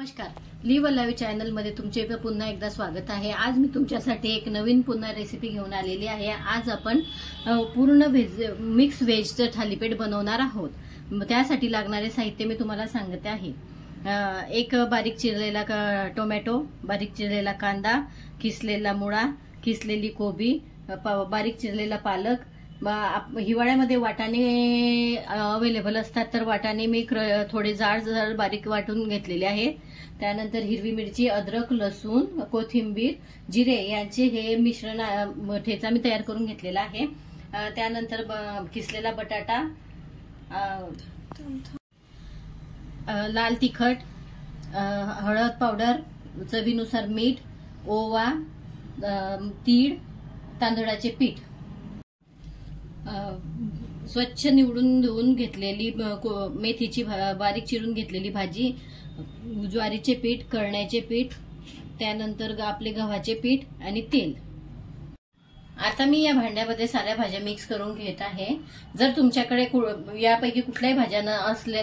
नमस्कार, leave live channel मध्ये तुमचे पुन्हा एकदा स्वागत आहे। आज मी तुमच्यासाठी एक नवीन पुन्हा रेसिपी घेऊन आलेली आहे। आज आपण पूर्ण मिक्स व्हेजचं थालीपीठ बनवणार आहोत। त्यासाठी लागणारे साहित्य मी तुम्हाला सांगते आहे। एक बारीक चिरलेला टोमॅटो, बारीक चिरलेला कांदा, किसलेला मुळा, किसलेली कोबी, बारीक चिरलेला पालक। हिवाळ्यामध्ये वाटाणे अवेलेबल असतात तर वाटाणे मी थोडे जाड बारीक वाटून घेतलेले आहेत। त्यानंतर हिरवी मिरची, अद्रक, लसूण, कोथिंबीर, जिरे यांचे हे मिश्रण ठेचा मी तयार करून घेतलेला आहे। त्यानंतर किसलेला बटाटा, लाल तिखट, हळद पावडर, चवीनुसार मीठ, ओवा, तीळ, तांदळाचे पीठ, स्वच्छ निवडून धुवून घेतलेली मेथीची बारीक चिरून घेतलेली भाजी, ज्वारीचे पीठ, कळण्याचे पीठ, त्यानंतर आपले गव्हाचे पीठ आणि तेल। आता मी या भांड्यामध्ये साऱ्या भाज्या मिक्स करून घेत आहे। जर तुमच्याकडे यापैकी कुठल्याही भाज्या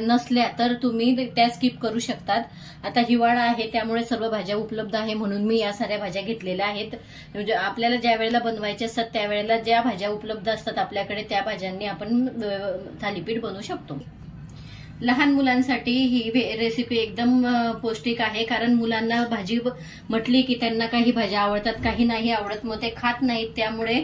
नसल्या तर तुम्ही त्या स्किप करू शकतात। आता हिवाळा आहे त्यामुळे सर्व भाज्या उपलब्ध आहे म्हणून मी या साऱ्या भाज्या घेतलेल्या आहेत। म्हणजे आपल्याला ज्या वेळेला बनवायचे असतात त्यावेळेला ज्या भाज्या उपलब्ध असतात आपल्याकडे त्या भाज्यांनी आपण थालीपीठ बनवू शकतो। लहान मुलांसाठी ही रेसिपी एकदम पौष्टिक आहे, कारण मुलांना भाजी म्हटली की त्यांना काही भाज्या आवडतात, काही नाही आवडत, मग ते खात नाहीत। त्यामुळे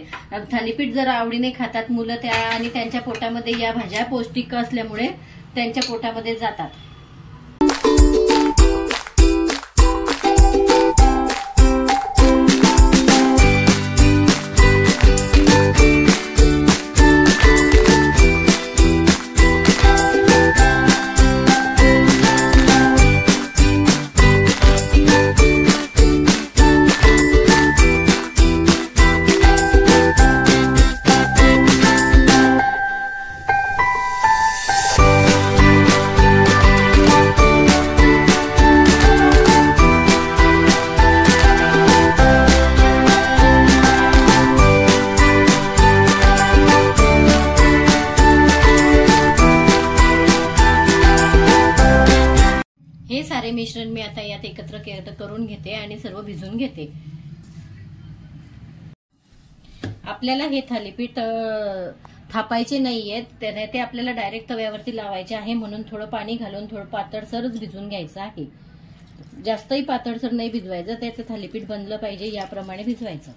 थालीपीठ जर आवडीने खातात मुलं त्या आणि त्यांच्या पोटामध्ये या भाज्या पौष्टिक असल्यामुळे त्यांच्या पोटामध्ये जातात। हे सारे मिश्रण मी आता यात एकत्र करून घेते आणि सर्व भिजवून घेते। आपल्याला हे थालीपीठ थापायचे नाहीये, ते आपल्याला डायरेक्ट तव्यावरती लावायचे आहे, म्हणून थोडं पाणी घालून थोडं पातळसरच भिजवून घ्यायचं आहे। जास्तही पातळसर नाही भिजवायचं, त्याचं थालीपीठ बनलं पाहिजे याप्रमाणे भिजवायचं।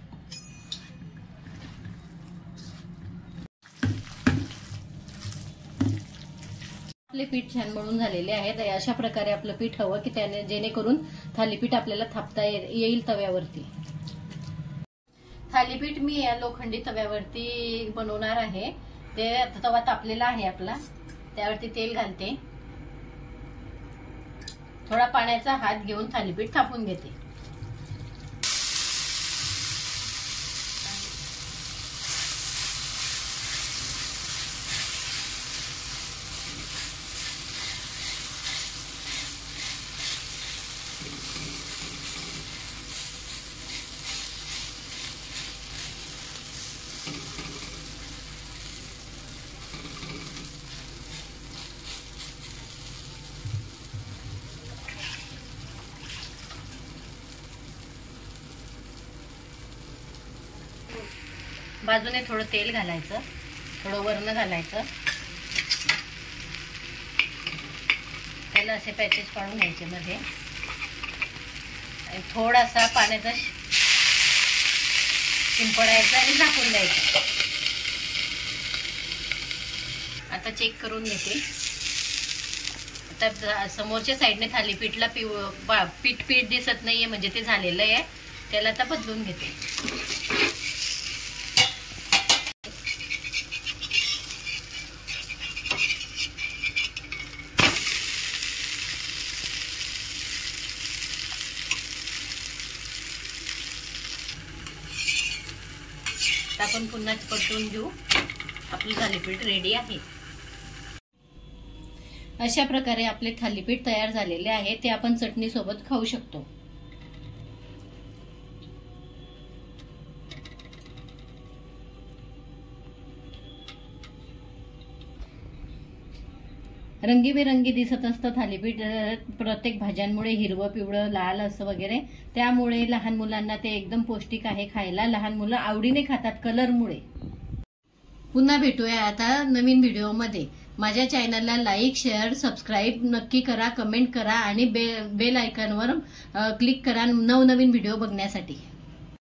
आपले पीठ छान मळून झालेले आहे। अशा प्रकारे आपलं पीठ हवं की त्याने जेणेकरून थालीपीठ आपल्याला थापता येईल तव्यावरती। थालीपीठ मी या लोखंडी तव्यावरती बनवणार आहे। ते तवा तापलेला आहे आपला, त्यावरती तेल घालते, थोडा पाण्याचा हात घेऊन थालीपीठ थापून घेते। बाजूने थोडं तेल घालायचं, थोडं वरण घालायचं, त्याला असे पॅचेस पाडून घ्यायचे मध्ये, आणि थोडासा पाण्याचा शिंपडायचा आणि झाकून द्यायचं। आता चेक करून घेते। आता समोरच्या साईडने थालीपीठला पीठ दिसत नाहीये म्हणजे ते झालेलं आहे, त्याला आता बदलून घेते। आपण पुन्हा परतून घेऊ, आपले थालीपीठ रेडी आहे। अशा प्रकारे आपले थालीपीठ तयार झालेले आहे, ते आपण चटणी सोबत खाऊ शकतो। रंगीबेरंगी दिसत असतं थालीपीठ प्रत्येक भाज्यांमुळे, हिरवं पिवळं लाल असं वगैरे, त्यामुळे लहान मुलांना ते एकदम पौष्टिक आहे खायला. लहान मुलं आवडीने खातात कलरमुळे. पुन्हा भेटूया आता नवीन व्हिडिओमध्ये. माझ्या चॅनलला लाईक, शेअर, सबस्क्राईब नक्की करा, कमेंट करा आणि बेल आयकॉनवर क्लिक करा नवनवीन व्हिडिओ बघण्यासाठी.